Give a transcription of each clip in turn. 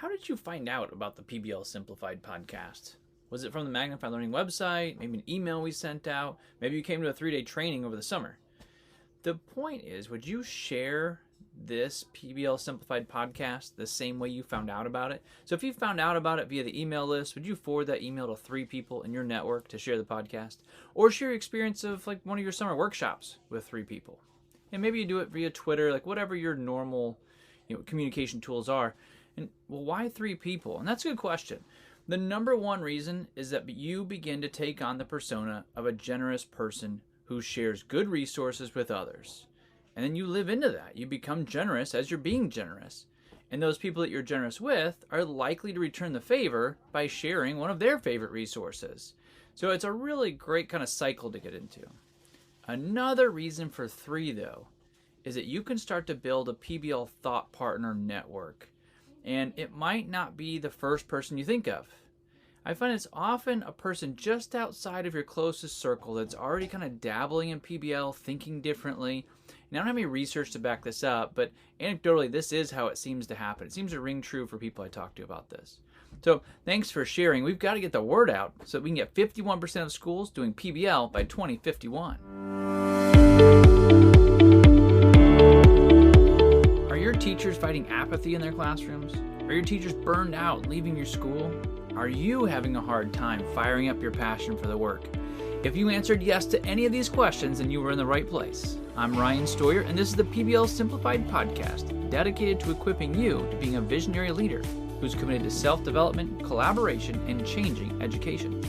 How did you find out about the PBL Simplified podcast? Was it from the Magnify Learning website? Maybe an email we sent out? Maybe you came to a 3-day training over the summer. The point is, would you share this PBL Simplified podcast the same way you found out about it? So if you found out about it via the email list, would you forward that email to 3 people in your network to share the podcast? Or share your experience of like one of your summer workshops with 3 people? And maybe you do it via Twitter, like whatever your normal communication tools are. And well, why 3 people? And that's a good question. The number one reason is that you begin to take on the persona of a generous person who shares good resources with others. And then you live into that. You become generous as you're being generous. And those people that you're generous with are likely to return the favor by sharing one of their favorite resources. So it's a really great kind of cycle to get into. Another reason for 3, though, is that you can start to build a PBL thought partner network. And it might not be the first person you think of. I find it's often a person just outside of your closest circle that's already kind of dabbling in PBL, thinking differently. And I don't have any research to back this up, but anecdotally, this is how it seems to happen. It seems to ring true for people I talk to about this. So thanks for sharing. We've got to get the word out so that we can get 51% of schools doing PBL by 2051. Are your teachers fighting apathy in their classrooms? Are your teachers burned out leaving your school? Are you having a hard time firing up your passion for the work? If you answered yes to any of these questions, then you were in the right place. I'm Ryan Stoyer, and this is the PBL Simplified Podcast, dedicated to equipping you to being a visionary leader who's committed to self-development, collaboration, and changing education.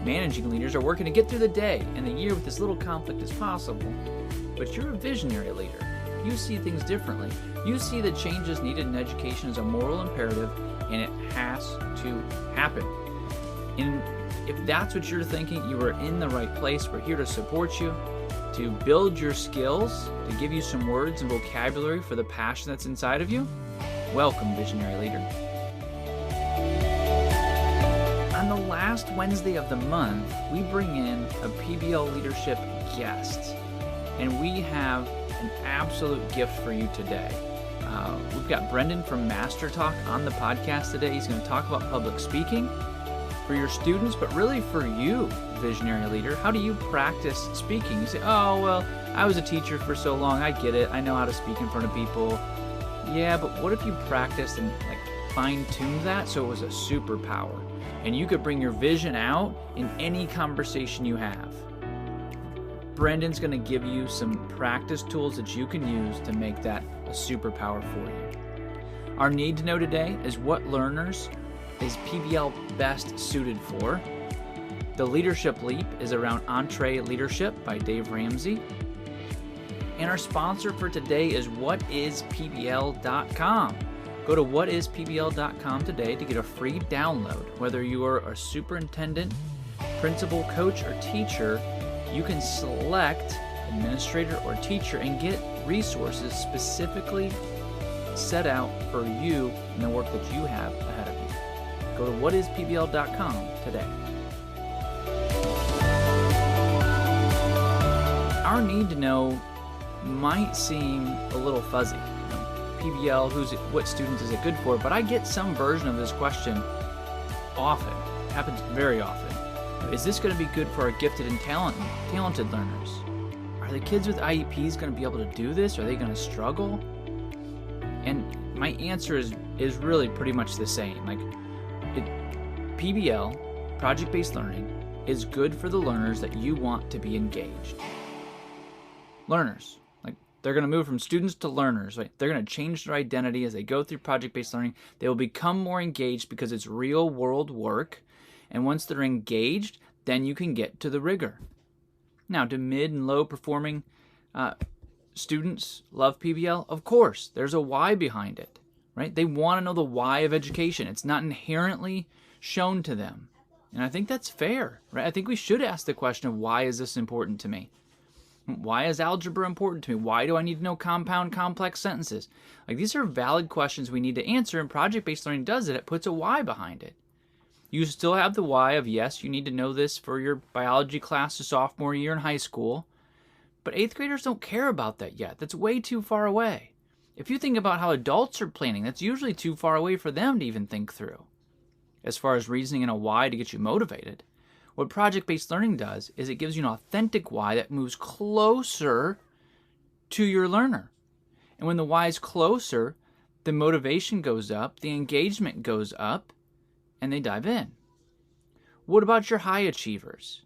Managing leaders are working to get through the day and the year with as little conflict as possible, but you're a visionary leader. You see things differently. You see the changes needed in education as a moral imperative, and it has to happen. And if that's what you're thinking, you are in the right place. We're here to support you, to build your skills, to give you some words and vocabulary for the passion that's inside of you. Welcome, Visionary Leader. On the last Wednesday of the month, we bring in a PBL Leadership Guest, and we have an absolute gift for you today. We've got Brenden from MasterTalk on the podcast today. He's going to talk about public speaking for your students, but really for you, visionary leader. How do you practice speaking? You say, oh, well, I was a teacher for so long. I get it. I know how to speak in front of people. Yeah, but what if you practiced and fine-tuned that so it was a superpower? And you could bring your vision out in any conversation you have. Brendan's going to give you some practice tools that you can use to make that a superpower for you. Our need to know today is what learners is PBL best suited for. The Leadership Leap is around EntreLeadership by Dave Ramsey. And our sponsor for today is whatispbl.com. Go to whatispbl.com today to get a free download. Whether you are a superintendent, principal, coach, or teacher, you can select administrator or teacher and get resources specifically set out for you and the work that you have ahead of you. Go to whatispbl.com today. Our need to know might seem a little fuzzy. PBL, what students is it good for? But I get some version of this question often. It happens very often. Is this going to be good for our gifted and talented learners? Are the kids with IEPs going to be able to do this? Are they going to struggle? And my answer is really pretty much the same. PBL, project-based learning, is good for the learners that you want to be engaged. Learners. They're going to move from students to learners. Right? They're going to change their identity as they go through project-based learning. They will become more engaged because it's real-world work. And once they're engaged, then you can get to the rigor. Now, do mid and low performing students love PBL? Of course. There's a why behind it, right? They want to know the why of education. It's not inherently shown to them. And I think that's fair, right? I think we should ask the question of why is this important to me? Why is algebra important to me? Why do I need to know compound complex sentences? These are valid questions we need to answer, and project-based learning does it. It puts a why behind it. You still have the why of, yes, you need to know this for your biology class to sophomore year in high school, but 8th graders don't care about that yet. That's way too far away. If you think about how adults are planning, that's usually too far away for them to even think through. As far as reasoning and a why to get you motivated, what project-based learning does is it gives you an authentic why that moves closer to your learner. And when the why is closer, the motivation goes up, the engagement goes up, and they dive in. What about your high achievers?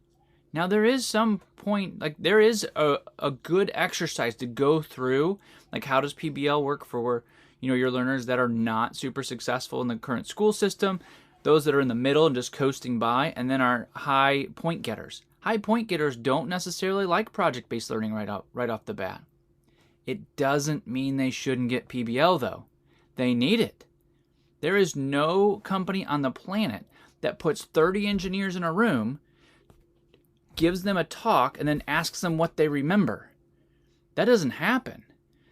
Now there is some point, there is a good exercise to go through, how does PBL work for your learners that are not super successful in the current school system, those that are in the middle and just coasting by, and then our high point getters. High point getters don't necessarily like project-based learning right off the bat. It doesn't mean they shouldn't get PBL though. They need it. There is no company on the planet that puts 30 engineers in a room, gives them a talk, and then asks them what they remember. That doesn't happen.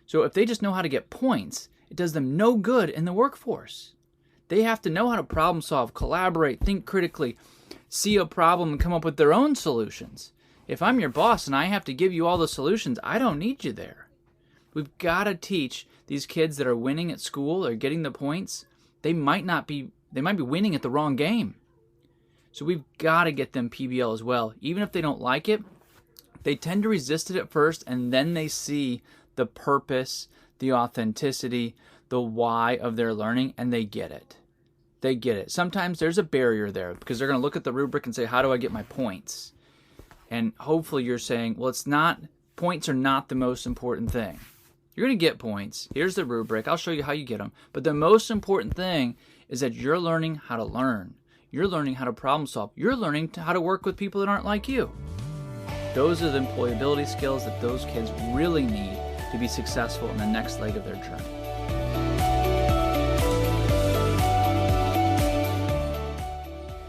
So if they just know how to get points, it does them no good in the workforce. They have to know how to problem solve, collaborate, think critically, see a problem, and come up with their own solutions. If I'm your boss and I have to give you all the solutions, I don't need you there. We've got to teach these kids that are winning at school or getting the points. They might be winning at the wrong game. So we've got to get them PBL as well. Even if they don't like it, they tend to resist it at first, and then they see the purpose, the authenticity, the why of their learning, and they get it. They get it. Sometimes there's a barrier there because they're going to look at the rubric and say, how do I get my points? And hopefully you're saying, well, points are not the most important thing. You're going to get points. Here's the rubric. I'll show you how you get them. But the most important thing is that you're learning how to learn. You're learning how to problem solve. You're learning how to work with people that aren't like you. Those are the employability skills that those kids really need to be successful in the next leg of their journey.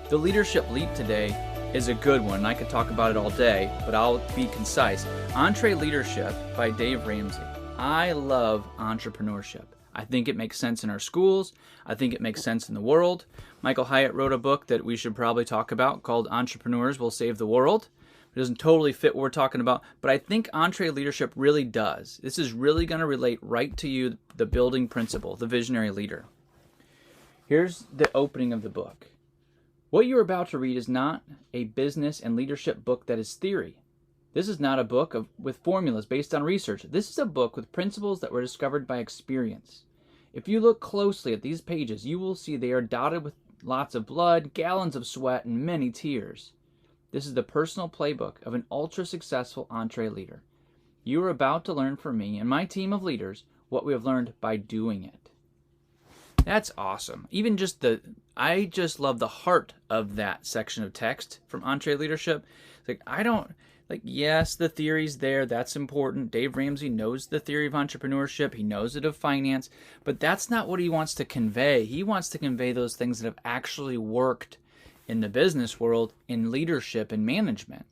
The leadership leap today is a good one. I could talk about it all day, but I'll be concise. EntreLeadership by Dave Ramsey. I love entrepreneurship. I think it makes sense in our schools. I think it makes sense in the world. Michael Hyatt wrote a book that we should probably talk about called Entrepreneurs Will Save the World. It doesn't totally fit what we're talking about, but I think EntreLeadership really does. This is really going to relate right to you, the building principle, the visionary leader. Here's the opening of the book. What you're about to read is not a business and leadership book that is theory. This is not a book with formulas based on research. This is a book with principles that were discovered by experience. If you look closely at these pages, you will see they are dotted with lots of blood, gallons of sweat, and many tears. This is the personal playbook of an ultra-successful entre leader. You are about to learn from me and my team of leaders what we have learned by doing it. That's awesome. I just love the heart of that section of text from EntreLeadership. Yes, the theory's there. That's important. Dave Ramsey knows the theory of entrepreneurship. He knows it of finance. But that's not what he wants to convey. He wants to convey those things that have actually worked in the business world, in leadership and management.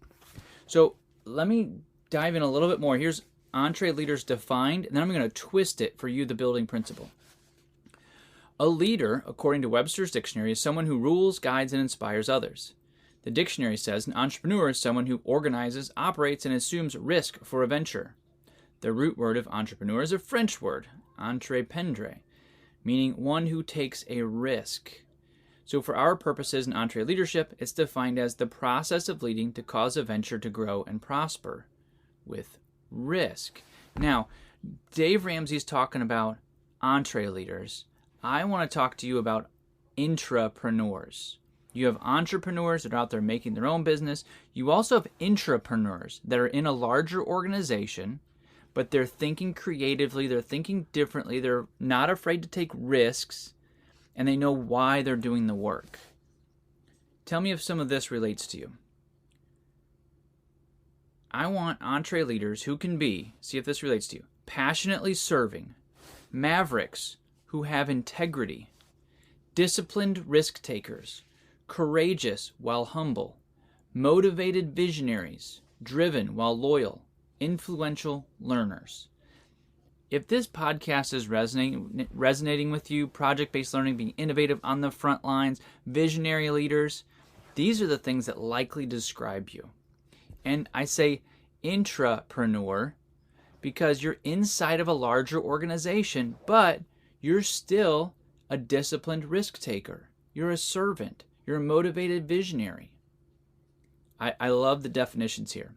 So let me dive in a little bit more. Here's EntreLeaders defined, and then I'm going to twist it for you, the building principle. A leader, according to Webster's dictionary, is someone who rules, guides, and inspires others. The dictionary says an entrepreneur is someone who organizes, operates, and assumes risk for a venture. The root word of entrepreneur is a French word, entreprendre, meaning one who takes a risk. So for our purposes in EntreLeadership, it's defined as the process of leading to cause a venture to grow and prosper with risk. Now, Dave Ramsey is talking about EntreLeaders. I want to talk to you about intrapreneurs. You have entrepreneurs that are out there making their own business. You also have intrapreneurs that are in a larger organization, but they're thinking creatively, they're thinking differently, they're not afraid to take risks, and they know why they're doing the work. Tell me if some of this relates to you. I want EntreLeaders who can be, see if this relates to you, passionately serving, mavericks who have integrity, disciplined risk takers, courageous while humble, motivated visionaries, driven while loyal, influential learners. If this podcast is resonating with you, project-based learning, being innovative on the front lines, visionary leaders, these are the things that likely describe you. And I say intrapreneur because you're inside of a larger organization, but you're still a disciplined risk taker. You're a servant. You're a motivated visionary. I love the definitions here.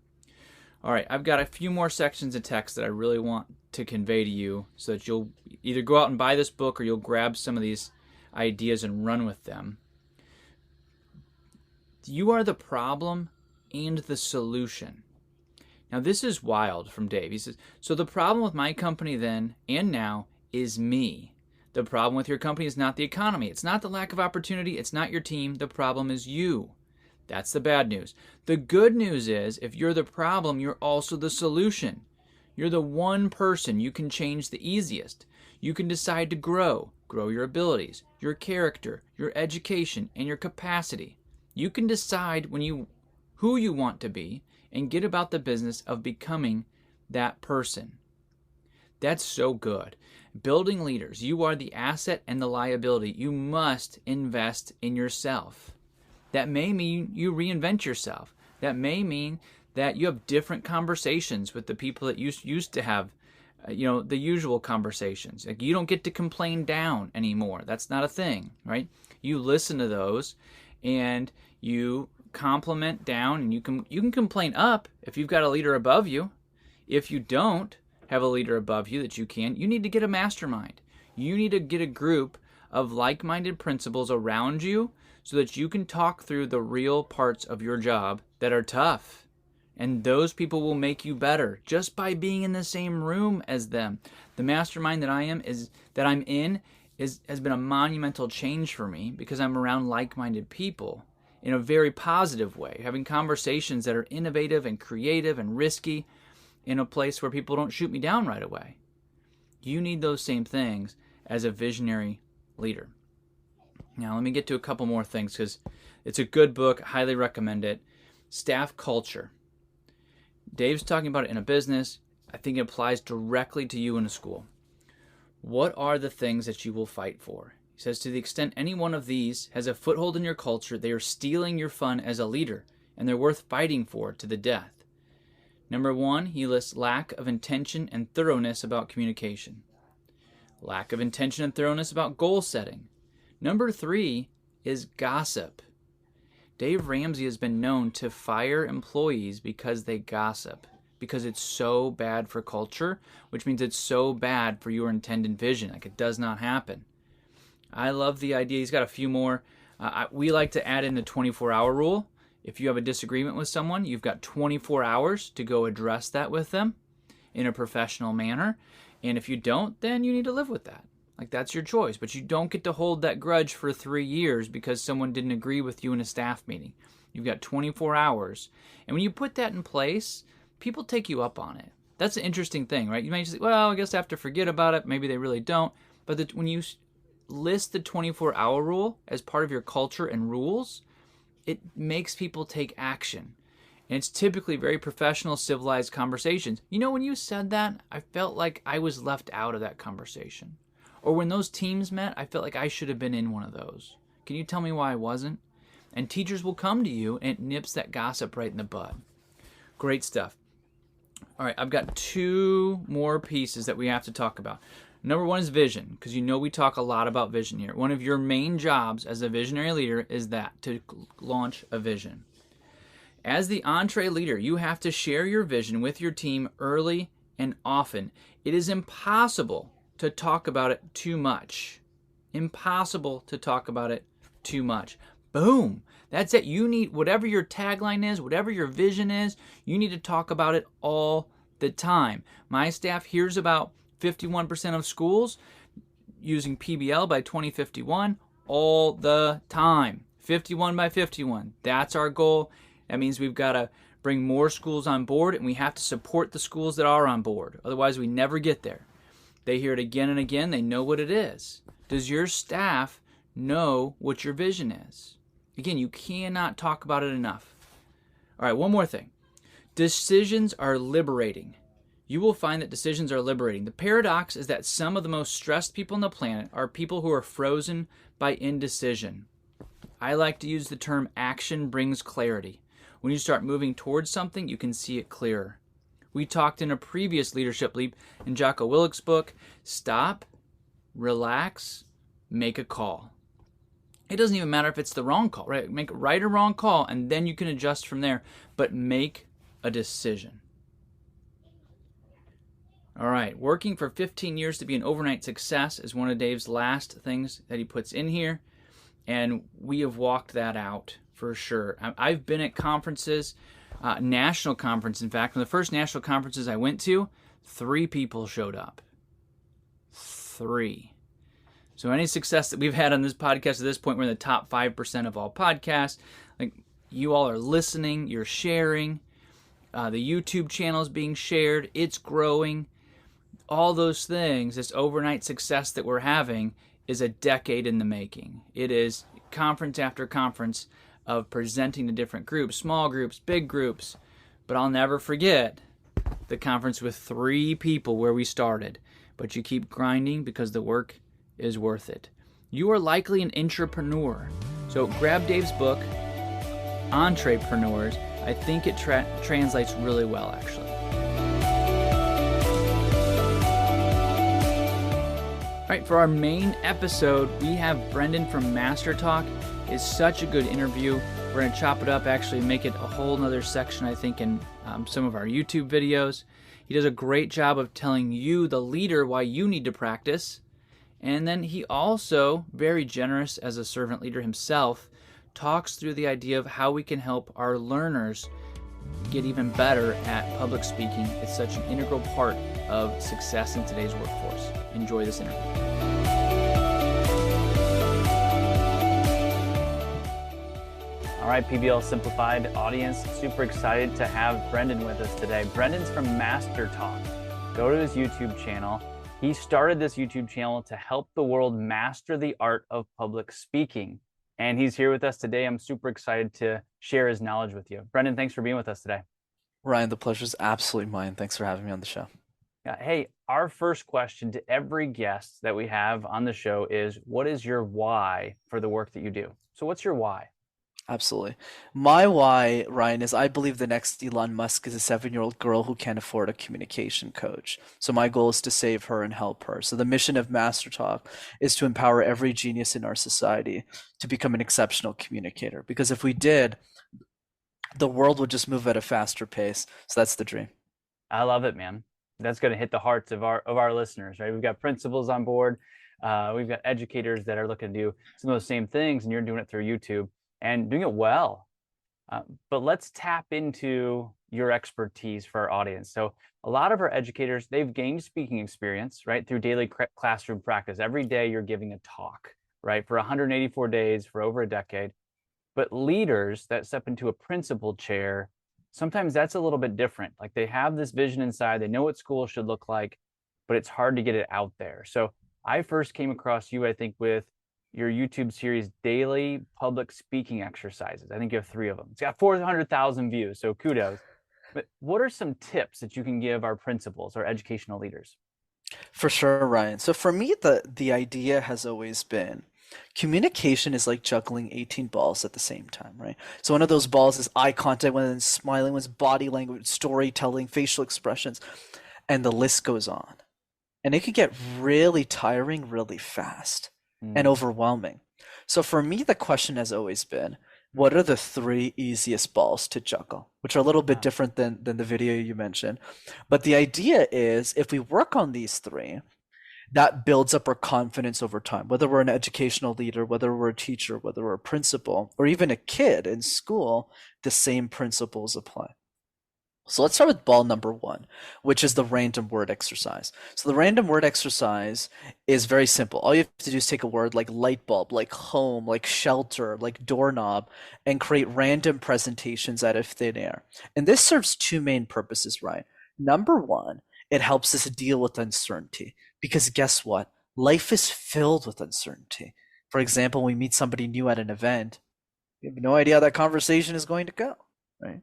All right, I've got a few more sections of text that I really want to convey to you so that you'll either go out and buy this book or you'll grab some of these ideas and run with them. You are the problem and the solution. Now, this is wild from Dave. He says, so the problem with my company then and now is me. The problem with your company is not the economy. It's not the lack of opportunity. It's not your team. The problem is you. That's the bad news. The good news is if you're the problem, you're also the solution. You're the one person you can change the easiest. You can decide to grow your abilities, your character, your education, and your capacity. You can decide who you want to be and get about the business of becoming that person. That's so good. Building leaders, you are the asset and the liability. You must invest in yourself. That may mean you reinvent yourself. That may mean that you have different conversations with the people that you used to have, the usual conversations. Like you don't get to complain down anymore. That's not a thing, right? You listen to those and you compliment down, and you can complain up if you've got a leader above you. If you don't have a leader above you that you need to get a mastermind. You need to get a group of like-minded principals around you so that you can talk through the real parts of your job that are tough. And those people will make you better just by being in the same room as them. The mastermind that I'm in has been a monumental change for me because I'm around like-minded people in a very positive way, having conversations that are innovative and creative and risky in a place where people don't shoot me down right away. You need those same things as a visionary leader. Now, let me get to a couple more things because it's a good book. I highly recommend it. Staff culture. Dave's talking about it in a business. I think it applies directly to you in a school. What are the things that you will fight for? He says, to the extent any one of these has a foothold in your culture, they are stealing your fun as a leader, and they're worth fighting for to the death. Number 1, he lists lack of intention and thoroughness about communication. Lack of intention and thoroughness about goal setting. Number 3 is gossip. Dave Ramsey has been known to fire employees because they gossip, because it's so bad for culture, which means it's so bad for your intended vision. Like, it does not happen. I love the idea. He's got a few more. We like to add in the 24-hour rule. If you have a disagreement with someone, you've got 24 hours to go address that with them in a professional manner. And if you don't, then you need to live with that. Like, that's your choice. But you don't get to hold that grudge for 3 years because someone didn't agree with you in a staff meeting. You've got 24 hours. And when you put that in place, people take you up on it. That's an interesting thing, right? You might just say, well, I guess I have to forget about it. Maybe they really don't. But when you list the 24-hour rule as part of your culture and rules, it makes people take action. And it's typically very professional, civilized conversations. When you said that, I felt like I was left out of that conversation. Or when those teams met, I felt like I should have been in one of those. Can you tell me why I wasn't? And teachers will come to you and it nips that gossip right in the bud. Great stuff. All right, I've got 2 more pieces that we have to talk about. Number 1 is vision, because we talk a lot about vision here. One of your main jobs as a visionary leader is to launch a vision. As the entree leader, you have to share your vision with your team early and often. It is impossible to talk about it too much. Impossible to talk about it too much. Boom. That's it. You need, whatever your tagline is, whatever your vision is, you need to talk about it all the time. My staff hears about 51% of schools using PBL by 2051 all the time. 51 by 51. That's our goal. That means we've got to bring more schools on board, and we have to support the schools that are on board. Otherwise, we never get there. They hear it again and again. They know what it is. Does your staff know what your vision is? Again, you cannot talk about it enough. All right, one more thing. Decisions are liberating. You will find that decisions are liberating. The paradox is that some of the most stressed people on the planet are people who are frozen by indecision. I like to use the term action brings clarity. When you start moving towards something, you can see it clearer. We talked in a previous Leadership Leap in Jocko Willick's book, stop, relax, make a call. It doesn't even matter if it's the wrong call, right? Make a right or wrong call, and then you can adjust from there, but make a decision. All right, working for 15 years to be an overnight success is one of Dave's last things that he puts in here, and we have walked that out for sure. I've been at conferences, national conference, in fact. One of the first national conferences I went to, 3 people showed up. 3. So any success that we've had on this podcast at this point, we're in the top 5% of all podcasts. Like, you all are listening, you're sharing, the YouTube channel is being shared, it's growing. All those things, this overnight success that we're having is a decade in the making. It is conference after conference of presenting to different groups, small groups, big groups. But I'll never forget the conference with 3 people where we started. But you keep grinding because the work is worth it. You are likely an intrapreneur. So grab Dave's book, Entrepreneurs. I think it translates really well, actually. All right, for our main episode, we have Brenden from MasterTalk. It's such a good interview. We're going to chop it up, actually make it a whole nother section, I think, in some of our YouTube videos. He does a great job of telling you, the leader, why you need to practice. And then he also, very generous as a servant leader himself, talks through the idea of how we can help our learners get even better at public speaking. It's such an integral part of success in today's workforce. Enjoy this interview. All right, PBL Simplified audience, super excited to have Brenden with us today. Brenden's from MasterTalk. Go to his YouTube channel. He started this YouTube channel to help the world master the art of public speaking. And he's here with us today. I'm super excited to share his knowledge with you. Brenden, thanks for being with us today. Ryan, the pleasure is absolutely mine. Thanks for having me on the show. Hey, our first question to every guest that we have on the show is, what is your why for the work that you do? So what's your why? Absolutely. My why, Ryan, is I believe the next Elon Musk is a 7-year-old girl who can't afford a communication coach. So my goal is to save her and help her. So the mission of MasterTalk is to empower every genius in our society to become an exceptional communicator. Because if we did, the world would just move at a faster pace. So that's the dream. I love it, man. That's going to hit the hearts of our listeners, right? We've got principals on board. We've got educators that are looking to do some of those same things, and you're doing it through YouTube and doing it well. But let's tap into your expertise for our audience. So a lot of our educators, they've gained speaking experience, right, through daily classroom practice. Every day you're giving a talk, right, for 184 days for over a decade. But leaders that step into a principal chair, sometimes that's a little bit different. Like, they have this vision inside, they know what school should look like, but it's hard to get it out there. So I first came across you, I think, with your YouTube series, Daily Public Speaking Exercises. I think you have 3 of them. It's got 400,000 views, so kudos. But what are some tips that you can give our principals or educational leaders? For sure, Ryan. So for me, the idea has always been communication is like juggling 18 balls at the same time, right? So one of those balls is eye contact, one is smiling, one's body language, storytelling, facial expressions, and the list goes on. And it can get really tiring really fast and overwhelming. So for me, the question has always been, what are the 3 easiest balls to juggle? Which are a little bit different than the video you mentioned. But the idea is, if we work on these 3, that builds up our confidence over time. Whether we're an educational leader, whether we're a teacher, whether we're a principal, or even a kid in school, the same principles apply. So let's start with ball number 1, which is the random word exercise. So the random word exercise is very simple. All you have to do is take a word like light bulb, like home, like shelter, like doorknob, and create random presentations out of thin air. And this serves 2 main purposes, right? Number 1, it helps us deal with uncertainty. Because guess what? Life is filled with uncertainty. For example, when we meet somebody new at an event, we have no idea how that conversation is going to go, right?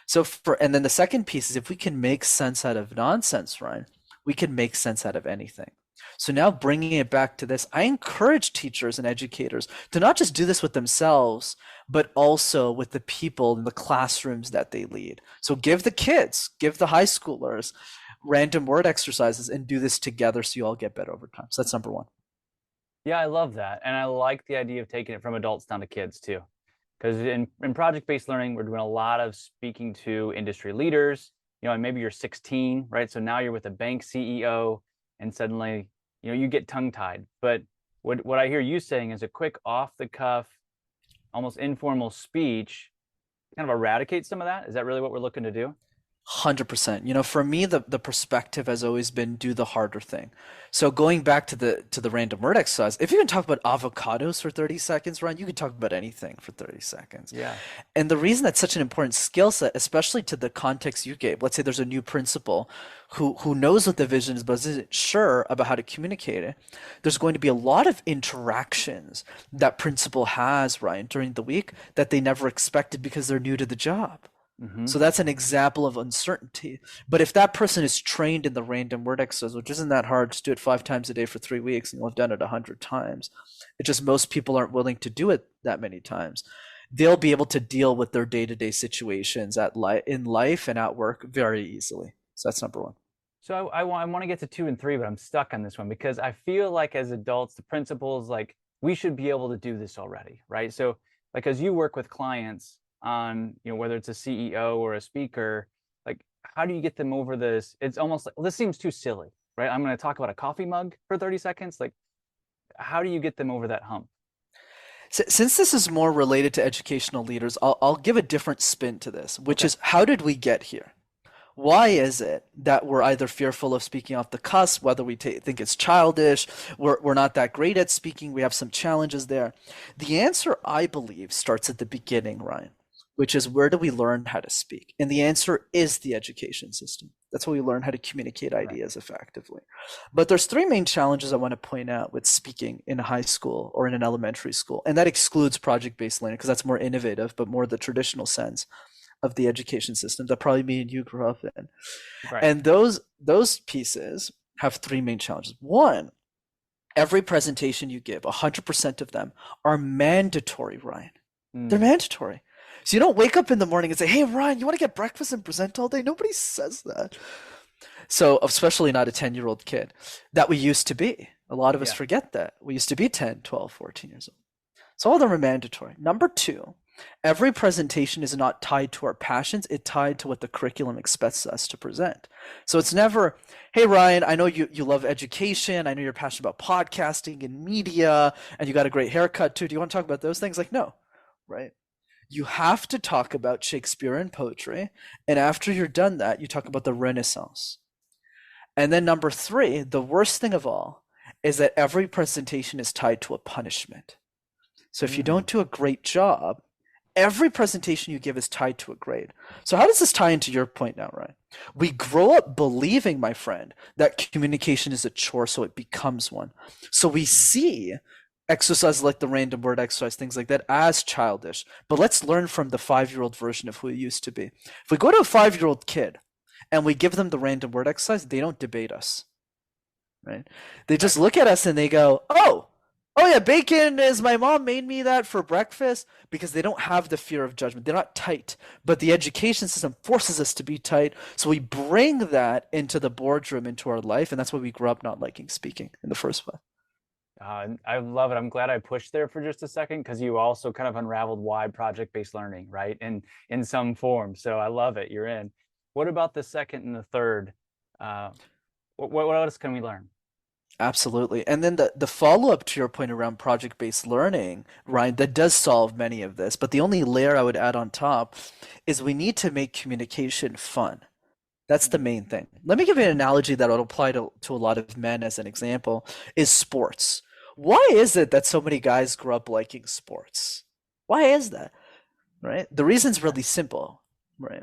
So and then the second piece is, if we can make sense out of nonsense, Ryan, we can make sense out of anything. So now bringing it back to this, I encourage teachers and educators to not just do this with themselves, but also with the people in the classrooms that they lead. So give the kids, give the high schoolers random word exercises and do this together so you all get better over time. So that's number one. Yeah, I love that. And I like the idea of taking it from adults down to kids too. Because in project-based learning, we're doing a lot of speaking to industry leaders, and maybe you're 16, right? So now you're with a bank CEO and suddenly, you get tongue-tied. But what I hear you saying is a quick off-the-cuff, almost informal speech kind of eradicate some of that. Is that really what we're looking to do? 100%. For me, the perspective has always been do the harder thing. So going back to the random word exercise, if you can talk about avocados for 30 seconds, Ryan, you can talk about anything for 30 seconds. Yeah. And the reason that's such an important skill set, especially to the context you gave, let's say there's a new principal who knows what the vision is, but isn't sure about how to communicate it. There's going to be a lot of interactions that principal has, Ryan, during the week that they never expected because they're new to the job. So that's an example of uncertainty. But if that person is trained in the random word exercise, which isn't that hard, just do it 5 times a day for 3 weeks and you'll have done it 100 times. It's just most people aren't willing to do it that many times. They'll be able to deal with their day-to-day situations in life and at work very easily. So that's number one. So I want to get to 2 and 3, but I'm stuck on this one because I feel like as adults, the principals, like we should be able to do this already, right? So like as you work with clients on, whether it's a CEO or a speaker, like how do you get them over this? It's almost like, well, this seems too silly, right? I'm going to talk about a coffee mug for 30 seconds. Like, how do you get them over that hump? Since this is more related to educational leaders, I'll give a different spin to this, which is how did we get here? Why is it that we're either fearful of speaking off the cusp, whether we think it's childish, we're not that great at speaking, we have some challenges there? The answer, I believe, starts at the beginning, Ryan, which is where do we learn how to speak? And the answer is the education system. That's where we learn how to communicate ideas effectively. But there's 3 main challenges I want to point out with speaking in a high school or in an elementary school. And that excludes project-based learning because that's more innovative, but more the traditional sense of the education system that probably me and you grew up in. Right. And those pieces have 3 main challenges. One, every presentation you give, 100% of them are mandatory, Ryan. They're mandatory. So you don't wake up in the morning and say, hey, Ryan, you want to get breakfast and present all day? Nobody says that. So especially not a 10-year-old kid that we used to be. A lot of us forget that. We used to be 10, 12, 14 years old. So all of them are mandatory. Number 2, every presentation is not tied to our passions. It's tied to what the curriculum expects us to present. So it's never, hey, Ryan, I know you love education. I know you're passionate about podcasting and media, and you got a great haircut too. Do you want to talk about those things? Like, no, right? You have to talk about Shakespeare and poetry. And after you're done that, you talk about the Renaissance. And then number 3, the worst thing of all is that every presentation is tied to a punishment. So if you don't do a great job, every presentation you give is tied to a grade. So how does this tie into your point now, Ryan? We grow up believing, my friend, that communication is a chore, so it becomes one. So we see exercises like the random word exercise, things like that, as childish. But let's learn from the 5-year-old version of who it used to be. If we go to a 5-year-old kid and we give them the random word exercise, they don't debate us, right? They just look at us and they go, oh yeah, bacon is, my mom made me that for breakfast, because they don't have the fear of judgment. They're not tight, but the education system forces us to be tight. So we bring that into the boardroom, into our life, and that's why we grew up not liking speaking in the first place. I love it. I'm glad I pushed there for just a second, because you also kind of unraveled why project-based learning, right? In some form. So I love it. You're in. What about the second and the third? What else can we learn? Absolutely. And then the follow-up to your point around project-based learning, Ryan, that does solve many of this. But the only layer I would add on top is we need to make communication fun. That's the main thing. Let me give you an analogy that would apply to a lot of men as an example, is sports. Why is it that so many guys grow up liking sports? Why is that? Right? The reason's really simple, right?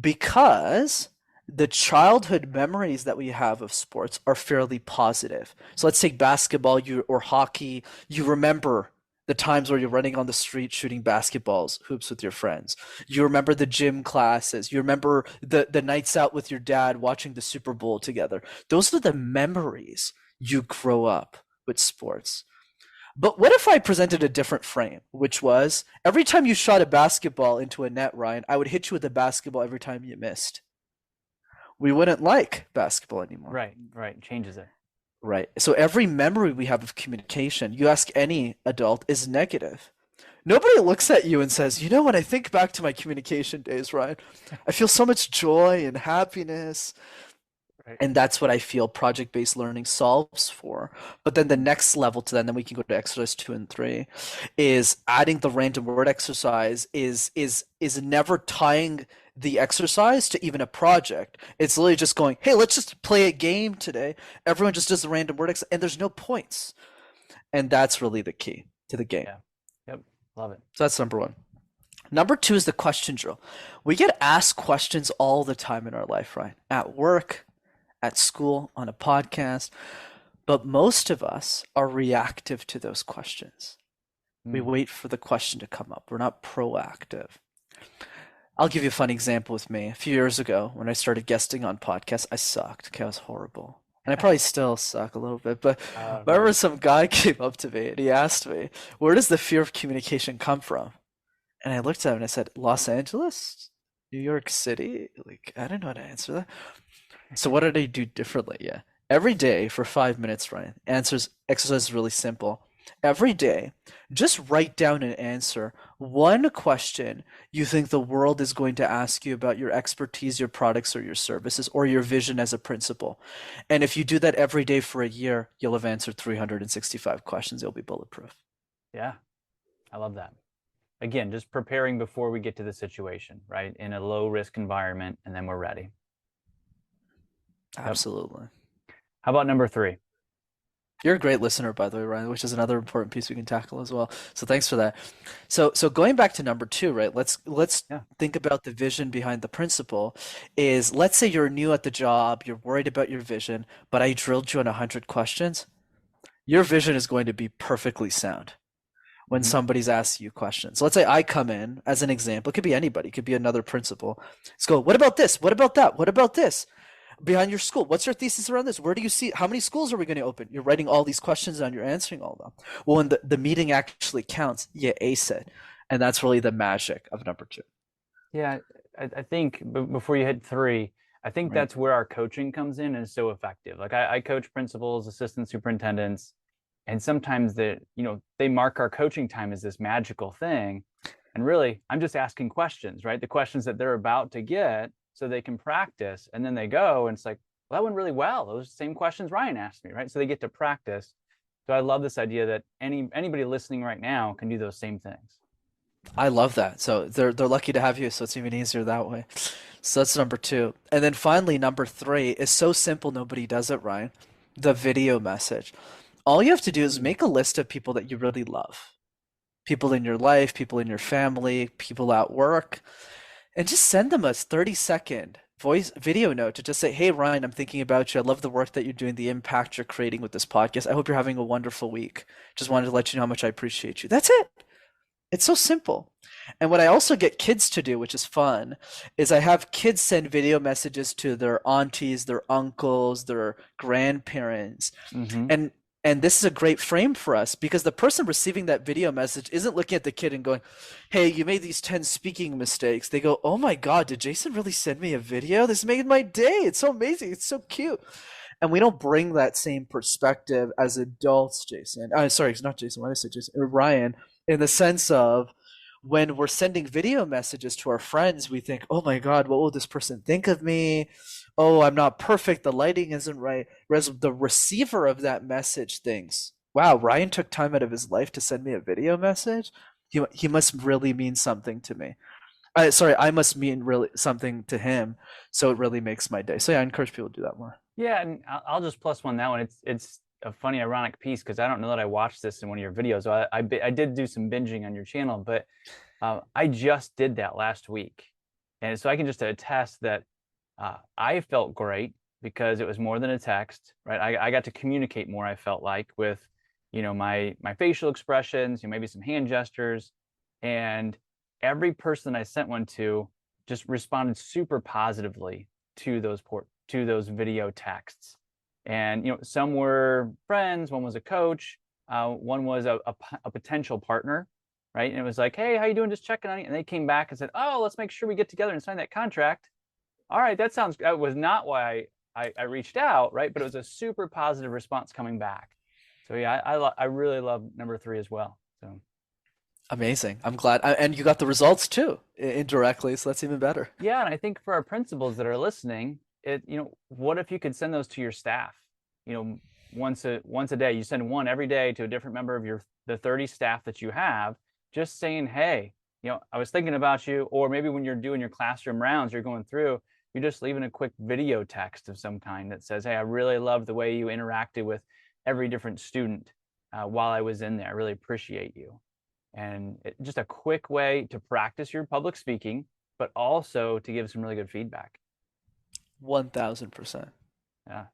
Because the childhood memories that we have of sports are fairly positive. So let's take basketball or hockey. You remember the times where you're running on the street shooting basketballs, hoops with your friends. You remember the gym classes. You remember the nights out with your dad watching the Super Bowl together. Those are the memories you grow up with sports. But what if I presented a different frame, which was every time you shot a basketball into a net, Ryan, I would hit you with a basketball every time you missed. We wouldn't like basketball anymore. Right. Changes it. Right. So every memory we have of communication, you ask any adult, is negative. Nobody looks at you and says, you know, when I think back to my communication days, Ryan, I feel so much joy and happiness. Right. And that's what I feel project-based learning solves for. But then the next level to that, and then we can go to exercise 2 and 3, is adding the random word exercise is never tying the exercise to even a project. It's literally just going, hey, let's just play a game today. Everyone just does the random word exercise, and there's no points. And that's really the key to the game. Yeah. Yep. Love it. So that's number 1. Number 2 is the question drill. We get asked questions all the time in our life, right? At work, at school, on a podcast, but most of us are reactive to those questions. We wait for the question to come up. We're not proactive. I'll give you a funny example with me. A few years ago, when I started guesting on podcasts, I sucked. Okay, I was horrible. And I probably still suck a little bit, but I remember some guy came up to me and he asked me, where does the fear of communication come from? And I looked at him and I said, Los Angeles? New York City? Like, I don't know how to answer that. So what did I do differently? Yeah. Every day for 5 minutes, Ryan. Exercise is really simple. Every day, just write down an answer. One question you think the world is going to ask you about your expertise, your products, or your services, or your vision as a principal. And if you do that every day for a year, you'll have answered 365 questions. You'll be bulletproof. Yeah. I love that. Again, just preparing before we get to the situation, right? In a low risk environment, and then we're ready. Absolutely. How about number 3? You're a great listener, by the way, Ryan, which is another important piece we can tackle as well. So thanks for that. So going back to number 2, right? Let's think about the vision behind the principle. Is let's say you're new at the job, you're worried about your vision, but I drilled you on 100 questions. Your vision is going to be perfectly sound when somebody's asking you questions. So let's say I come in as an example. It could be anybody. It could be another principal. Let's go, what about this? What about that? What about this? Behind your school, what's your thesis around this? Where do you see, how many schools are we going to open? You're writing all these questions down, you're answering all of them. Well, when the meeting actually counts, you ace it. And that's really the magic of number 2. Yeah, I think before you hit 3, I think that's where our coaching comes in and is so effective. Like I coach principals, assistant superintendents, and sometimes they mark our coaching time as this magical thing. And really, I'm just asking questions, right? The questions that they're about to get, so they can practice, and then they go and it's like, well, that went really well. Those are the same questions Ryan asked me, right? So they get to practice. So I love this idea that anybody listening right now can do those same things. I love that. So they're lucky to have you, so it's even easier that way. So that's number 2. And then finally, number 3 is so simple, nobody does it, Ryan. The video message. All you have to do is make a list of people that you really love. People in your life, people in your family, people at work. And just send them a 30-second video note to just say, hey, Ryan, I'm thinking about you. I love the work that you're doing, the impact you're creating with this podcast. I hope you're having a wonderful week. Just wanted to let you know how much I appreciate you. That's it. It's so simple. And what I also get kids to do, which is fun, is I have kids send video messages to their aunties, their uncles, their grandparents. And this is a great frame for us because the person receiving that video message isn't looking at the kid and going, hey, you made these 10 speaking mistakes. They go, oh my God, did Jason really send me a video? This made my day. It's so amazing. It's so cute. And we don't bring that same perspective as adults, Jason. Sorry, it's not Jason. Why did I say Jason? Ryan, in the sense of when we're sending video messages to our friends, we think, oh my God, what will this person think of me? Oh, I'm not perfect. The lighting isn't right. Whereas the receiver of that message thinks, wow, Ryan took time out of his life to send me a video message. He must really mean something to me. I must mean really something to him. So it really makes my day. So yeah, I encourage people to do that more. Yeah, and I'll just plus one that one. It's a funny, ironic piece because I don't know that I watched this in one of your videos. So I did do some binging on your channel, but I just did that last week. And so I can just attest that I felt great because it was more than a text, right? I got to communicate more, I felt like, with, my facial expressions, maybe some hand gestures. And every person I sent one to just responded super positively to those video texts. And, some were friends, one was a coach, one was a potential partner, right? And it was like, hey, how you doing? Just checking on you. And they came back and said, oh, let's make sure we get together and sign that contract. All right, that was not why I reached out, right? But it was a super positive response coming back. So yeah, I really love number 3 as well. So Amazing. I'm glad. And you got the results too, indirectly. So that's even better. yeah, and I think for our principals that are listening, what if you could send those to your staff? Once a day, you send one every day to a different member of the 30 staff that you have, just saying, hey, I was thinking about you. Or maybe when you're doing your classroom rounds, you're going through, you're just leaving a quick video text of some kind that says, hey, I really love the way you interacted with every different student while I was in there. I really appreciate you. And just a quick way to practice your public speaking, but also to give some really good feedback. 1000%. Yeah. All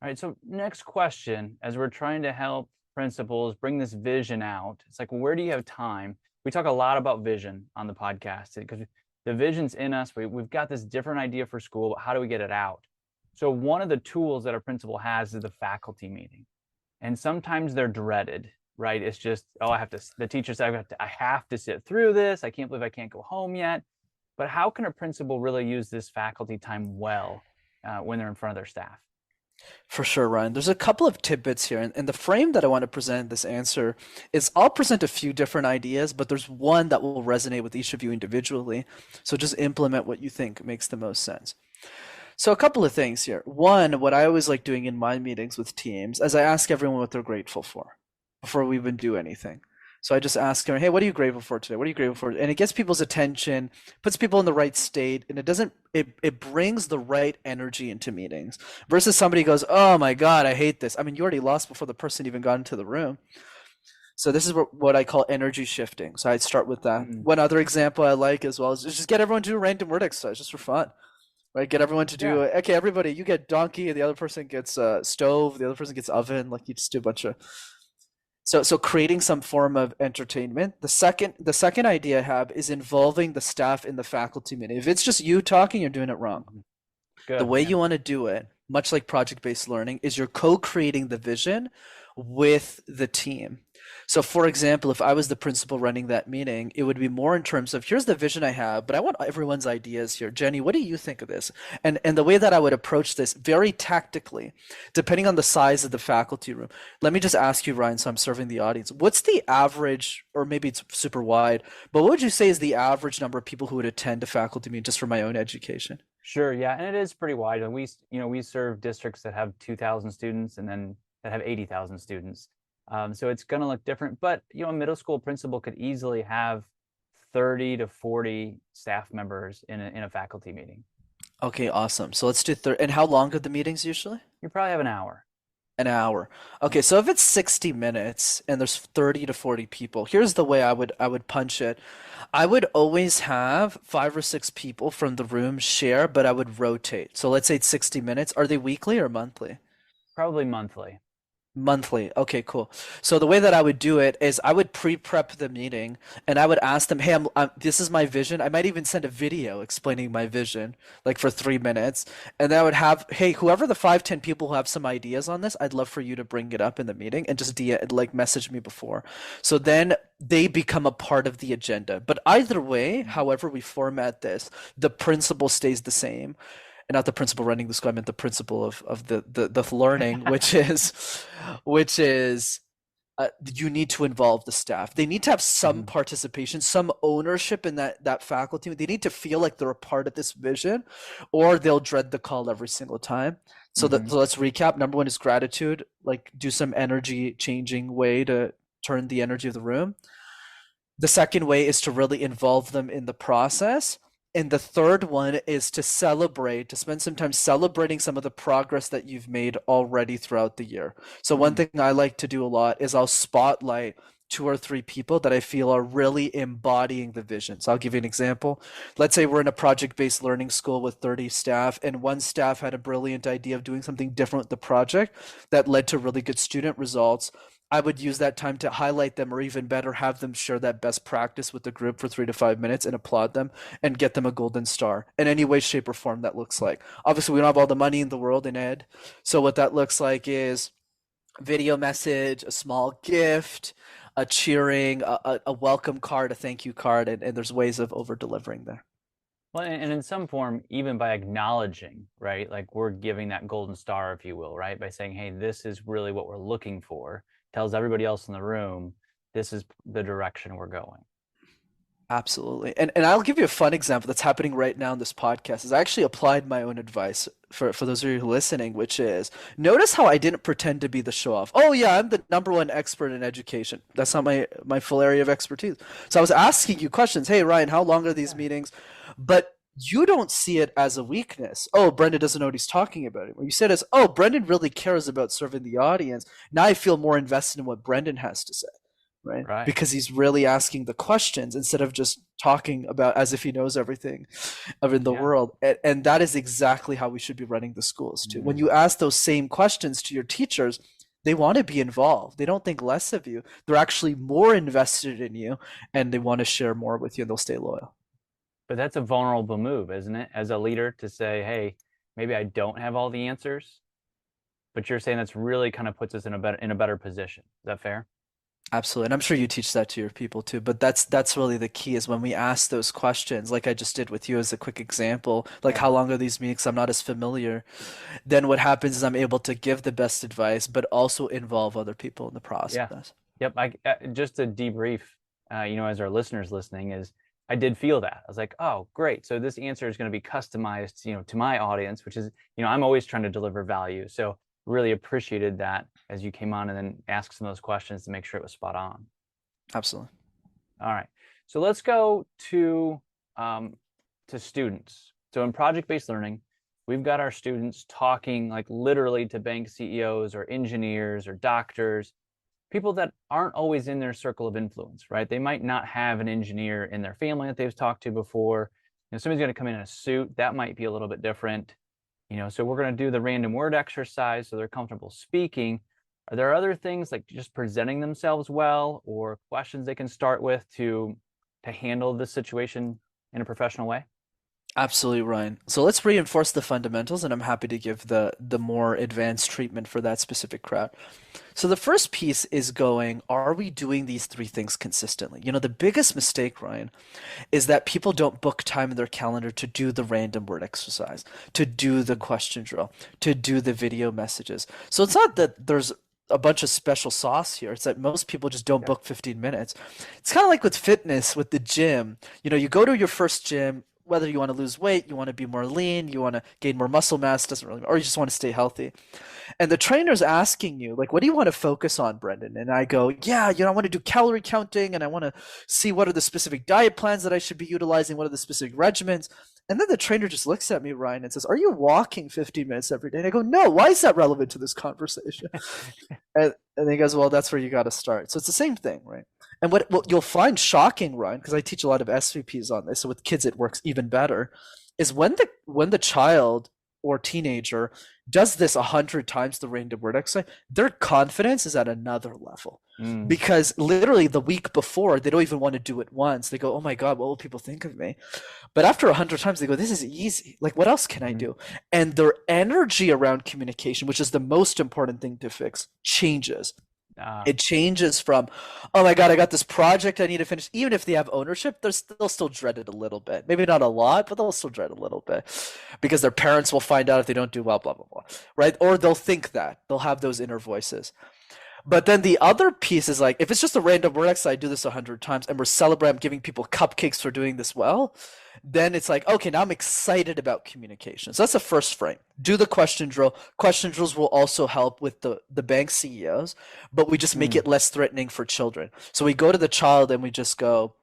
right. So next question, as we're trying to help principals bring this vision out, it's like, where do you have time? We talk a lot about vision on the podcast because the vision's in us. We've got this different idea for school, but how do we get it out? So one of the tools that a principal has is the faculty meeting. And sometimes they're dreaded, right? It's just, the teacher said, I have to sit through this. I can't believe I can't go home yet. But how can a principal really use this faculty time well when they're in front of their staff? For sure, Ryan. There's a couple of tidbits here. And the frame that I want to present this answer is I'll present a few different ideas, but there's one that will resonate with each of you individually. So just implement what you think makes the most sense. So a couple of things here. One, what I always like doing in my meetings with teams is I ask everyone what they're grateful for before we even do anything. So I just ask them, hey, what are you grateful for today? What are you grateful for? And it gets people's attention, puts people in the right state, and it brings the right energy into meetings versus somebody goes, oh my God, I hate this. I mean, you already lost before the person even got into the room. So this is what I call energy shifting. So I'd start with that. One other example I like as well is just get everyone to do a random word exercise just for fun. Right, get everyone to do it. Okay, everybody, you get donkey, the other person gets stove, the other person gets oven. Like you just do a bunch of. So creating some form of entertainment. The second idea I have is involving the staff in the faculty meeting. If it's just you talking, you're doing it wrong. Good, the way you want to do it, much like project-based learning, is you're co-creating the vision with the team. So for example, if I was the principal running that meeting, it would be more in terms of here's the vision I have, but I want everyone's ideas here. Jenny, what do you think of this? And the way that I would approach this very tactically, depending on the size of the faculty room. Let me just ask you, Ryan, so I'm serving the audience. What's the average, or maybe it's super wide, but what would you say is the average number of people who would attend a faculty meeting just for my own education? Sure, yeah, and it is pretty wide. And we serve districts that have 2,000 students and then that have 80,000 students. So it's going to look different, but a middle school principal could easily have 30 to 40 staff members in a faculty meeting. Okay, awesome. So let's do and how long are the meetings usually? You probably have an hour. An hour. Okay, so if it's 60 minutes and there's 30 to 40 people, here's the way I would punch it. I would always have 5 or 6 people from the room share, but I would rotate. So let's say it's 60 minutes. Are they weekly or monthly? Probably monthly. Monthly. Okay, cool. So the way that I would do it is I would pre-prep the meeting and I would ask them, hey, this is my vision. I might even send a video explaining my vision, like for 3 minutes. And then I would have, hey, whoever the 5-10 people who have some ideas on this, I'd love for you to bring it up in the meeting and just message me before. So then they become a part of the agenda. But either way, however we format this, the principle stays the same. And not the principal running the school, I meant the principle of the learning, which is you need to involve the staff. They need to have some participation, some ownership in that faculty. They need to feel like they're a part of this vision, or they'll dread the call every single time. So so let's recap. Number 1 is gratitude, like do some energy changing way to turn the energy of the room. The second way is to really involve them in the process. And the third one is to spend some time celebrating some of the progress that you've made already throughout the year. So one thing I like to do a lot is I'll spotlight 2 or 3 people that I feel are really embodying the vision. So I'll give you an example. Let's say we're in a project-based learning school with 30 staff, and one staff had a brilliant idea of doing something different with the project that led to really good student results. I would use that time to highlight them, or even better, have them share that best practice with the group for 3 to 5 minutes and applaud them and get them a golden star in any way, shape, or form that looks like. Obviously, we don't have all the money in the world in ed. So what that looks like is video message, a small gift, a cheering, a welcome card, a thank you card, and there's ways of over delivering there. Well, and in some form, even by acknowledging, right? Like we're giving that golden star, if you will, right? By saying, hey, this is really what we're looking for, tells everybody else in the room, this is the direction we're going. Absolutely. And I'll give you a fun example that's happening right now in this podcast is I actually applied my own advice for those of you listening, which is notice how I didn't pretend to be the show off. Oh yeah, I'm the #1 expert in education. That's not my full area of expertise. So I was asking you questions. Hey, Ryan, how long are these meetings? But you don't see it as a weakness. Oh, Brenden doesn't know what he's talking about anymore. You said as, oh, Brenden really cares about serving the audience. Now I feel more invested in what Brenden has to say. Right? Because he's really asking the questions instead of just talking about as if he knows everything in the world. And that is exactly how we should be running the schools too. When you ask those same questions to your teachers, they want to be involved. They don't think less of you. They're actually more invested in you, and they want to share more with you, and they'll stay loyal. But that's a vulnerable move, isn't it? As a leader to say, hey, maybe I don't have all the answers, but you're saying that's really kind of puts us in a better position. Is that fair? Absolutely. And I'm sure you teach that to your people too, but that's really the key is when we ask those questions, like I just did with you as a quick example, like how long are these meetings? I'm not as familiar. Then what happens is I'm able to give the best advice, but also involve other people in the process. Yep. Just to debrief, as our listeners listening is, I did feel that. I was like, oh, great. So this answer is going to be customized, to my audience, which is, I'm always trying to deliver value. So really appreciated that as you came on and then asked some of those questions to make sure it was spot on. Absolutely. All right. So let's go to students. So in project-based learning, we've got our students talking like literally to bank CEOs or engineers or doctors, people that aren't always in their circle of influence, right? They might not have an engineer in their family that they've talked to before. Somebody's going to come in a suit. That might be a little bit different. So we're going to do the random word exercise so they're comfortable speaking. Are there other things like just presenting themselves well or questions they can start with to handle this situation in a professional way? Absolutely, Ryan. So let's reinforce the fundamentals, and I'm happy to give the more advanced treatment for that specific crowd. So the first piece is are we doing these 3 things consistently? The biggest mistake, Ryan, is that people don't book time in their calendar to do the random word exercise, to do the question drill, to do the video messages. So it's not that there's a bunch of special sauce here. It's that most people just don't book 15 minutes. It's kind of like with fitness, with the gym. You go to your first gym, whether you want to lose weight, you want to be more lean, you want to gain more muscle mass, doesn't really matter, or you just want to stay healthy. And the trainer's asking you, like, what do you want to focus on, Brenden? And I go, I want to do calorie counting, and I want to see what are the specific diet plans that I should be utilizing, what are the specific regimens. And then the trainer just looks at me, Ryan, and says, are you walking 15 minutes every day? And I go, no, why is that relevant to this conversation? and he goes, well, that's where you got to start. So it's the same thing, right? And what you'll find shocking, Ryan, because I teach a lot of SVPs on this, so with kids it works even better, is when the child or teenager does this 100 times the random word exercise, their confidence is at another level. Because literally the week before, they don't even want to do it once. They go, oh my God, what will people think of me? But after 100 times, they go, this is easy. Like, what else can I do? And their energy around communication, which is the most important thing to fix, changes. It changes from, oh my God, I got this project I need to finish. Even if they have ownership, they'll still dread it a little bit. Maybe not a lot, but they'll still dread a little bit because their parents will find out if they don't do well, blah, blah, blah, right? Or they'll think that. They'll have those inner voices. But then the other piece is like, if it's just a random word exercise, I do this 100 times and we're celebrating, I'm giving people cupcakes for doing this well, then it's like, okay, now I'm excited about communication. So that's the first frame. Do the question drill. Question drills will also help with the bank CEOs, but we just make it less threatening for children. So we go to the child and we just go,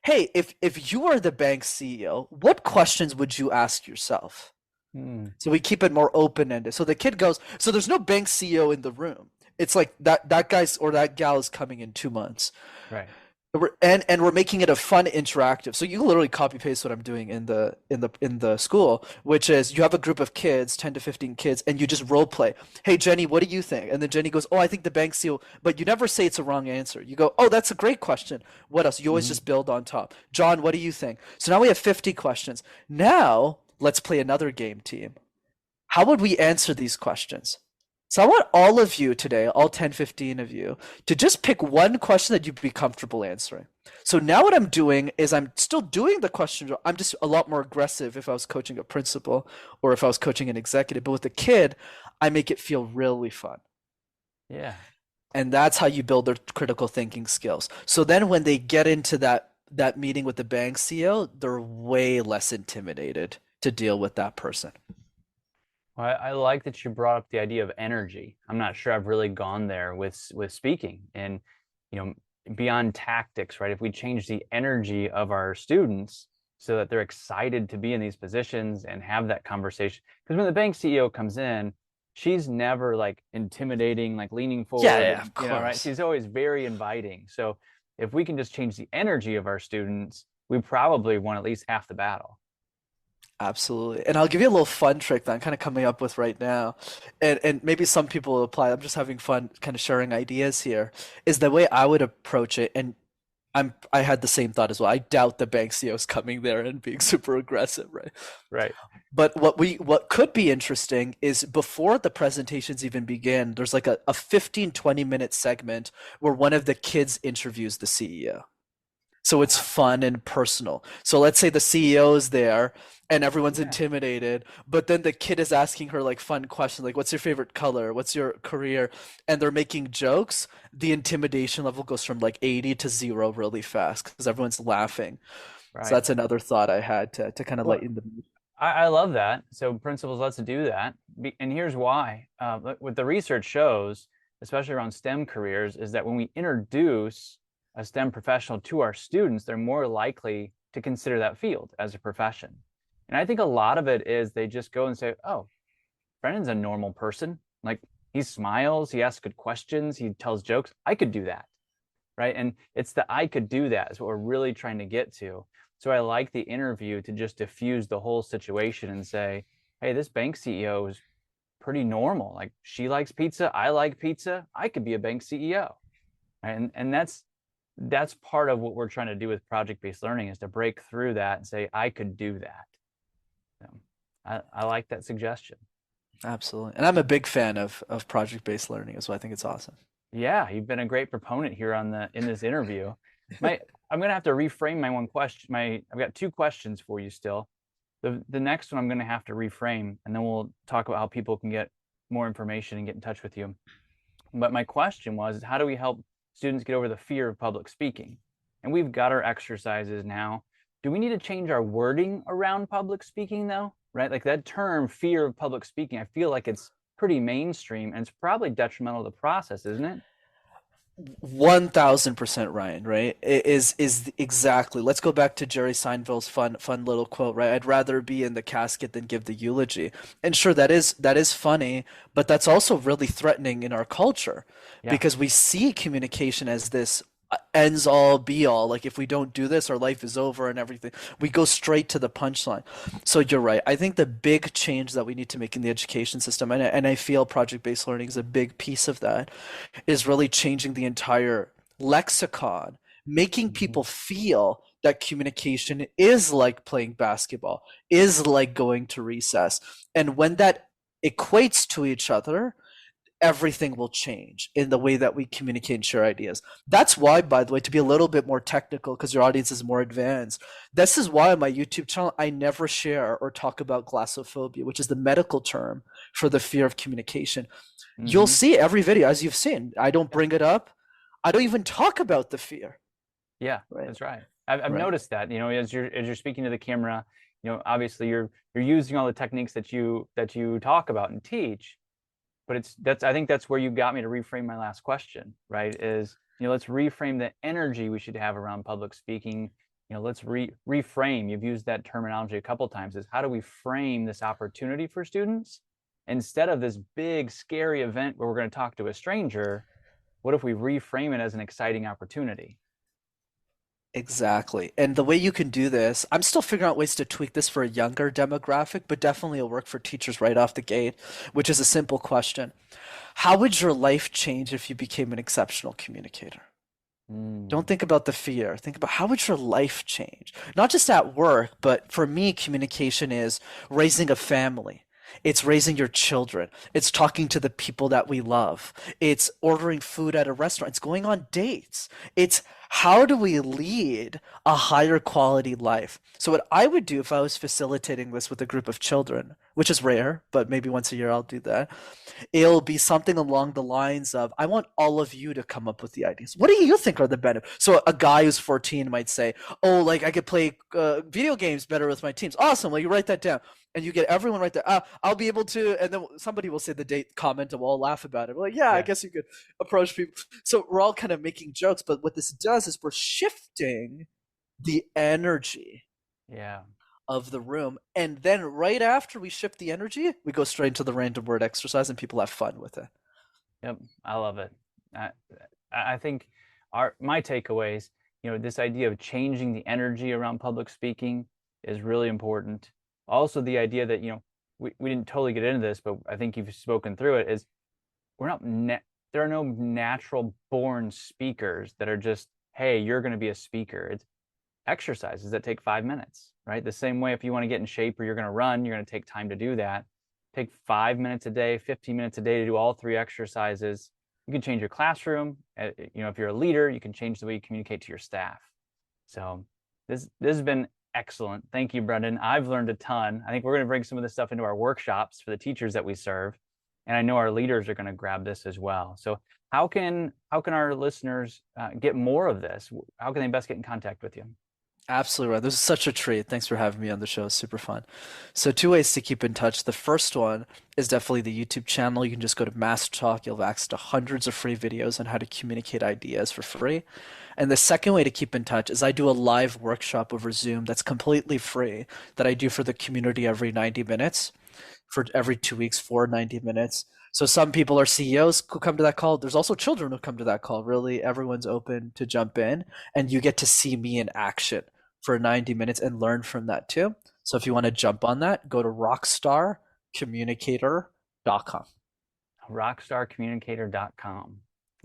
hey, if you are the bank CEO, what questions would you ask yourself? So we keep it more open-ended. So the kid goes, so there's no bank CEO in the room. It's like that guy's or that gal is coming in 2 months. Right. We're making it a fun interactive. So you literally copy paste what I'm doing in the school, which is you have a group of kids, 10 to 15 kids, and you just role play. Hey Jenny, what do you think? And then Jenny goes, "Oh, I think the bank seal," but you never say it's a wrong answer. You go, "Oh, that's a great question. What else?" You always Mhm. just build on top. John, what do you think? So now we have 50 questions. Now let's play another game, team. How would we answer these questions? So I want all of you today, all 10, 15 of you, to just pick one question that you'd be comfortable answering. So now what I'm doing is I'm still doing the question. I'm just a lot more aggressive if I was coaching a principal or if I was coaching an executive. But with a kid, I make it feel really fun. Yeah. And that's how you build their critical thinking skills. So then when they get into that meeting with the bank CEO, they're way less intimidated to deal with that person. Well, I like that you brought up the idea of energy. I'm not sure I've really gone there with speaking, and beyond tactics, right? If we change the energy of our students so that they're excited to be in these positions and have that conversation, because when the bank CEO comes in, she's never like intimidating, like leaning forward, Yeah, of right? course. She's always very inviting. So if we can just change the energy of our students, we probably won at least half the battle. Absolutely. And I'll give you a little fun trick that I'm kind of coming up with right now. And maybe some people will apply. I'm just having fun kind of sharing ideas here. Is the way I would approach it, and I had the same thought as well. I doubt the bank CEO is coming there and being super aggressive, right? Right. But what could be interesting is before the presentations even begin, there's like a 15, 20-minute segment where one of the kids interviews the CEO. So it's fun and personal. So let's say the CEO is there and everyone's Yeah. intimidated, but then the kid is asking her like fun questions like, what's your favorite color? What's your career? And they're making jokes. The intimidation level goes from like 80 to 0 really fast because everyone's laughing. So Right. that's another thought I had to kind of Well, lighten the mood. I love that. So principals, let's do that. And here's why. What the research shows, especially around STEM careers, is that when we introduce a STEM professional to our students, they're more likely to consider that field as a profession. And I think a lot of it is they just go and say, "Oh, Brendan's a normal person. Like he smiles, he asks good questions, he tells jokes. I could do that." Right. And it's the "I could do that" is what we're really trying to get to. So I like the interview to just diffuse the whole situation and say, "Hey, this bank CEO is pretty normal. Like she likes pizza, I like pizza. I could be a bank CEO." And that's part of what we're trying to do with project-based learning, is to break through that and say, "I could do that." So I like that suggestion. Absolutely. And I'm a big fan of project-based learning as well. I think it's awesome. Yeah, you've been a great proponent here in this interview. I'm gonna have to reframe my one question. I've got two questions for you still. The next one I'm gonna have to reframe, and then we'll talk about how people can get more information and get in touch with you. But my question was, how do we help students get over the fear of public speaking? And we've got our exercises now. Do we need to change our wording around public speaking though? Right? Like that term, fear of public speaking, I feel like it's pretty mainstream and it's probably detrimental to the process, isn't it? 1000% Ryan, right? It is exactly. Let's go back to Jerry Seinfeld's fun little quote, right? I'd rather be in the casket than give the eulogy. And sure, that is funny, but that's also really threatening in our culture Yeah. because we see communication as this ends all be all. Like if we don't do this, our life is over and everything. We go straight to the punchline. So you're right. I think the big change that we need to make in the education system, and I feel project-based learning is a big piece of that, is really changing the entire lexicon, making Mhm. people feel that communication is like playing basketball, is like going to recess. And when that equates to each other, everything will change in the way that we communicate and share ideas. That's why, by the way, to be a little bit more technical, because your audience is more advanced, this is why on my YouTube channel, I never share or talk about glossophobia, which is the medical term for the fear of communication. You'll Mhm. see every video, as you've seen, I don't Yeah. bring it up. I don't even talk about the fear, Yeah, right? that's right. I've Right. noticed that, as you're speaking to the camera, obviously you're using all the techniques that you talk about and teach, but I think that's where you got me to reframe my last question, right? Is, let's reframe the energy we should have around public speaking. Let's reframe. You've used that terminology a couple times, is how do we frame this opportunity for students instead of this big scary event where we're going to talk to a stranger? What if we reframe it as an exciting opportunity? Exactly. And the way you can do this, I'm still figuring out ways to tweak this for a younger demographic, but definitely it'll work for teachers right off the gate, which is a simple question. How would your life change if you became an exceptional communicator? Don't think about the fear. Think about how would your life change? Not just at work, but for me, communication is raising a family. It's raising your children. It's talking to the people that we love. It's ordering food at a restaurant. It's going on dates. It's how do we lead a higher quality life? So what I would do if I was facilitating this with a group of children, which is rare, but maybe once a year I'll do that, it'll be something along the lines of, I want all of you to come up with the ideas. What do you think are the benefits? So a guy who's 14 might say, oh, like I could play video games better with my teams. Awesome. Well, you write that down. And you get everyone right there. I'll be able to, and then somebody will say the date comment, and we'll all laugh about it. We're like, yeah, I guess you could approach people. So we're all kind of making jokes, but what this does is we're shifting the energy of the room. And then right after we shift the energy, we go straight into the random word exercise and people have fun with it. Yep, I love it. I think my takeaways, this idea of changing the energy around public speaking is really important. Also, the idea that, we didn't totally get into this, but I think you've spoken through it, is there are no natural born speakers that are just, hey, you're going to be a speaker. It's exercises that take 5 minutes, right? The same way if you want to get in shape or you're going to run, you're going to take time to do that. Take 5 minutes a day, 15 minutes a day to do all 3 exercises. You can change your classroom. If you're a leader, you can change the way you communicate to your staff. So this has been excellent. Thank you, Brenden. I've learned a ton. I think we're going to bring some of this stuff into our workshops for the teachers that we serve. And I know our leaders are going to grab this as well. So how can our listeners get more of this? How can they best get in contact with you? Absolutely right. This is such a treat. Thanks for having me on the show. It's super fun. So 2 ways to keep in touch. The first one is definitely the YouTube channel. You can just go to MasterTalk. You'll have access to hundreds of free videos on how to communicate ideas for free. And the second way to keep in touch is I do a live workshop over Zoom that's completely free that I do for the community every 90 minutes, for every 2 weeks for 90 minutes. So some people are CEOs who come to that call. There's also children who come to that call. Really, everyone's open to jump in, and you get to see me in action for 90 minutes and learn from that too. So if you want to jump on that, go to rockstarcommunicator.com. Rockstarcommunicator.com.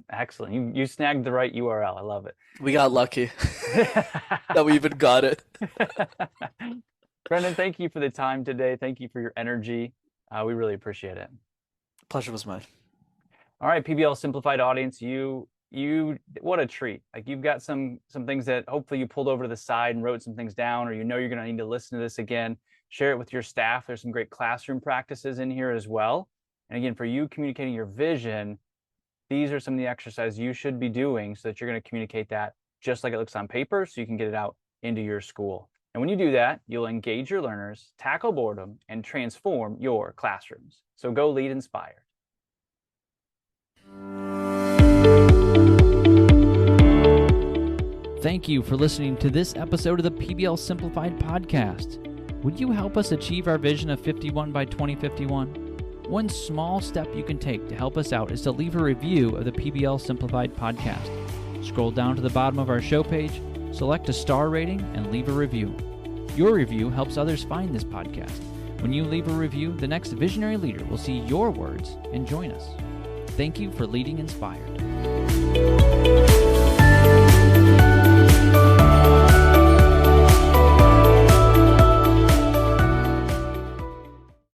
Excellent. You snagged the right URL. I love it. We got lucky that we even got it. Brenden, thank you for the time today. Thank you for your energy. We really appreciate it. Pleasure was mine. All right, PBL Simplified audience, you what a treat. Like, you've got some things that hopefully you pulled over to the side and wrote some things down, or you're going to need to listen to this again. Share it with your staff. There's some great classroom practices in here as well. And again, for you communicating your vision, these are some of the exercises you should be doing so that you're going to communicate that just like it looks on paper, so you can get it out into your school. And when you do that, you'll engage your learners, tackle boredom, and transform your classrooms. So go lead inspired. Thank you for listening to this episode of the PBL Simplified Podcast. Would you help us achieve our vision of 51 by 2051? One small step you can take to help us out is to leave a review of the PBL Simplified Podcast. Scroll down to the bottom of our show page, select a star rating, and leave a review. Your review helps others find this podcast. When you leave a review, the next visionary leader will see your words and join us. Thank you for leading inspired.